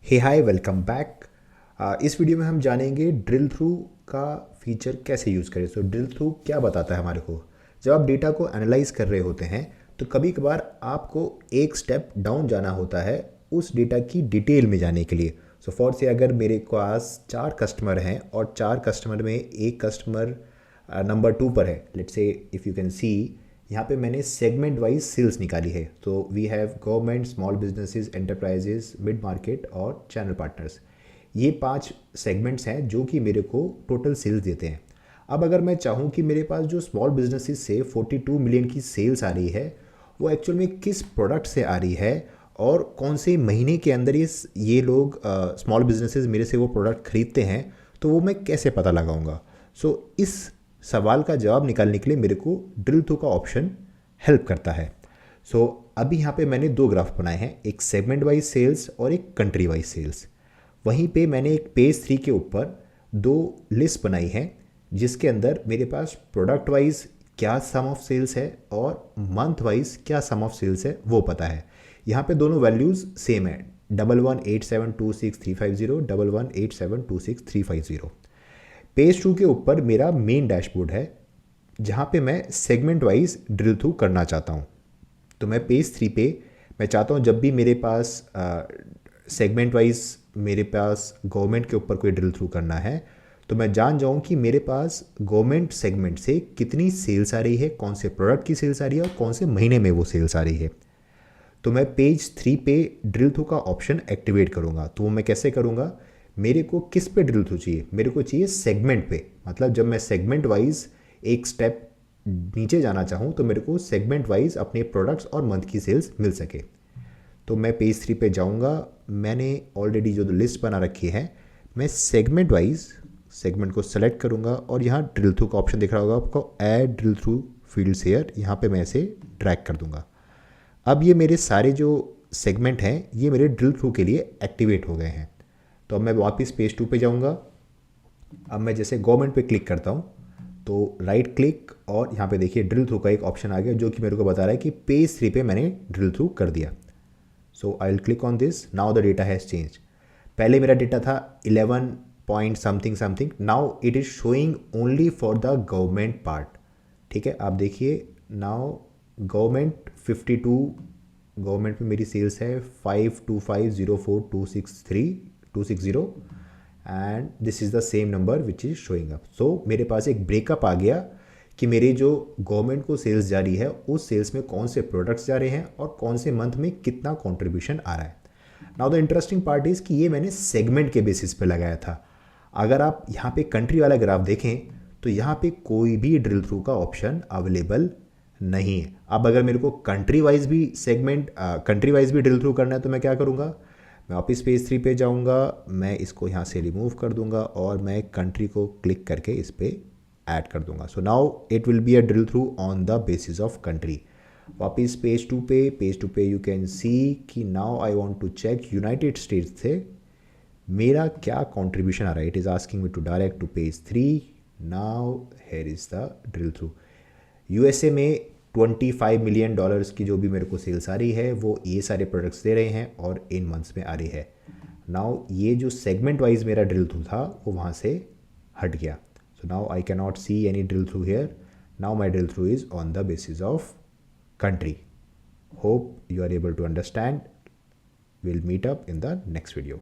हे hi welcome back. इस video में हम जानेंगे ड्रिल थ्रू का फीचर कैसे यूज़ करें। सो ड्रिल थ्रू क्या बताता है हमारे को। जब आप डेटा को एनालाइज कर रहे होते हैं तो कभी कभार आपको एक स्टेप डाउन जाना होता है उस डेटा की डिटेल में जाने के लिए। सो फॉर से अगर मेरे पास 4 कस्टमर हैं और 4 कस्टमर में एक कस्टमर नंबर 2 पर है, let's say if you can सी, यहाँ पे मैंने सेगमेंट वाइज सेल्स निकाली है। तो we have government, small businesses, enterprises, mid market और चैनल पार्टनर्स। ये 5 सेगमेंट्स हैं जो कि मेरे को टोटल सेल्स देते हैं। अब अगर मैं चाहूँ कि मेरे पास जो स्मॉल बिजनेसेस से 42 मिलियन की सेल्स आ रही है वो एक्चुअल में किस प्रोडक्ट से आ रही है और कौन से महीने के अंदर ये लोग स्मॉल बिजनेसेस मेरे से वो प्रोडक्ट खरीदते हैं, तो वो मैं कैसे पता लगाऊंगा। इस सवाल का जवाब निकालने के लिए मेरे को ड्रिल थ्रू का ऑप्शन हेल्प करता है। अभी यहाँ पे मैंने 2 ग्राफ बनाए हैं, एक सेगमेंट वाइज सेल्स और एक कंट्री वाइज सेल्स। वहीं पे मैंने एक पेज 3 के ऊपर 2 लिस्ट बनाई है जिसके अंदर मेरे पास प्रोडक्ट वाइज क्या सम ऑफ सेल्स है और मंथ वाइज क्या सम ऑफ सेल्स है वो पता है। यहाँ पे दोनों वैल्यूज़ सेम है, 118726 350, 118726 350। पेज 2 के ऊपर मेरा मेन डैशबोर्ड है जहाँ पे मैं सेगमेंट वाइज ड्रिल थ्रू करना चाहता हूँ। तो मैं पेज 3 पे मैं चाहता हूँ जब भी मेरे पास सेगमेंट वाइज मेरे पास गवर्नमेंट के ऊपर कोई ड्रिल थ्रू करना है तो मैं जान जाऊँ कि मेरे पास गवर्नमेंट सेगमेंट से कितनी सेल्स आ रही है, कौन से प्रोडक्ट की सेल्स आ रही है और कौन से महीने में वो सेल्स आ रही है। तो मैं पेज 3 पे ड्रिल थ्रू का ऑप्शन एक्टिवेट करूँगा। तो वो मैं कैसे करूँगा, मेरे को किस पे ड्रिल थ्रू चाहिए, मेरे को चाहिए सेगमेंट पे। मतलब जब मैं सेगमेंट वाइज एक स्टेप नीचे जाना चाहूँ तो मेरे को सेगमेंट वाइज अपने प्रोडक्ट्स और मंथ की सेल्स मिल सके। तो मैं पेज 3 पे जाऊँगा, मैंने ऑलरेडी जो लिस्ट बना रखी है, मैं सेगमेंट वाइज सेगमेंट को सेलेक्ट करूँगा और यहाँ ड्रिल थ्रू का ऑप्शन दिख रहा होगा आपको, add drill through fields here, यहाँ पे मैं इसे ड्रैग कर दूँगा। अब ये मेरे सारे जो सेगमेंट हैं ये मेरे ड्रिल थ्रू के लिए एक्टिवेट हो गए हैं। तो अब मैं वापस पेज 2 पे जाऊँगा। अब मैं जैसे गवर्नमेंट पे क्लिक करता हूँ तो राइट क्लिक और यहाँ पे देखिए ड्रिल थ्रू का एक ऑप्शन आ गया जो कि मेरे को बता रहा है कि पेज 3 पे मैंने ड्रिल थ्रू कर दिया। So I will click on this, now the data has change. पहले मेरा डेटा था 11 point something something, now it is showing only for the government part. ठीक है, आप देखिए नाउ गवर्नमेंट 52, गवर्नमेंट में मेरी सेल्स है 52504263 and this is the same number which is showing up. So मेरे पास एक ब्रेकअप आ गया कि मेरी जो गवर्नमेंट को सेल्स जा रही है उस सेल्स में कौन से प्रोडक्ट्स जा रहे हैं और कौन से मंथ में कितना कंट्रीब्यूशन आ रहा है। Now the interesting part is कि ये मैंने सेगमेंट के बेसिस पे लगाया था। अगर आप यहाँ पे कंट्री वाला ग्राफ देखें तो यहाँ पे कोई भी ड्रिल थ्रू का ऑप्शन अवेलेबल नहीं है। अब अगर मेरे को कंट्री वाइज भी कंट्री वाइज भी ड्रिल थ्रू करना है तो मैं क्या करूँगा, मैं वापस पेज 3 पे जाऊँगा, मैं इसको यहाँ से रिमूव कर दूँगा और मैं कंट्री को क्लिक करके इस पर ऐड कर दूँगा। So now it will be a drill through on the basis of country. वापस पेज 2 पे यू कैन सी कि now I want to check United States से मेरा क्या कंट्रीब्यूशन आ रहा है। It is asking me to direct to page 3। Now here is the drill through. USA में $25 मिलियन की जो भी मेरे को सेल्स आ रही है वो ये सारे प्रोडक्ट्स दे रहे हैं और इन मंथ्स में आ रही है। नाउ ये जो सेगमेंट वाइज मेरा ड्रिल थ्रू था वो वहाँ से हट गया। So now I can not see any drill through here. Now my drill through is on the basis of country. Hope you are able to understand. We'll meet up in the next video.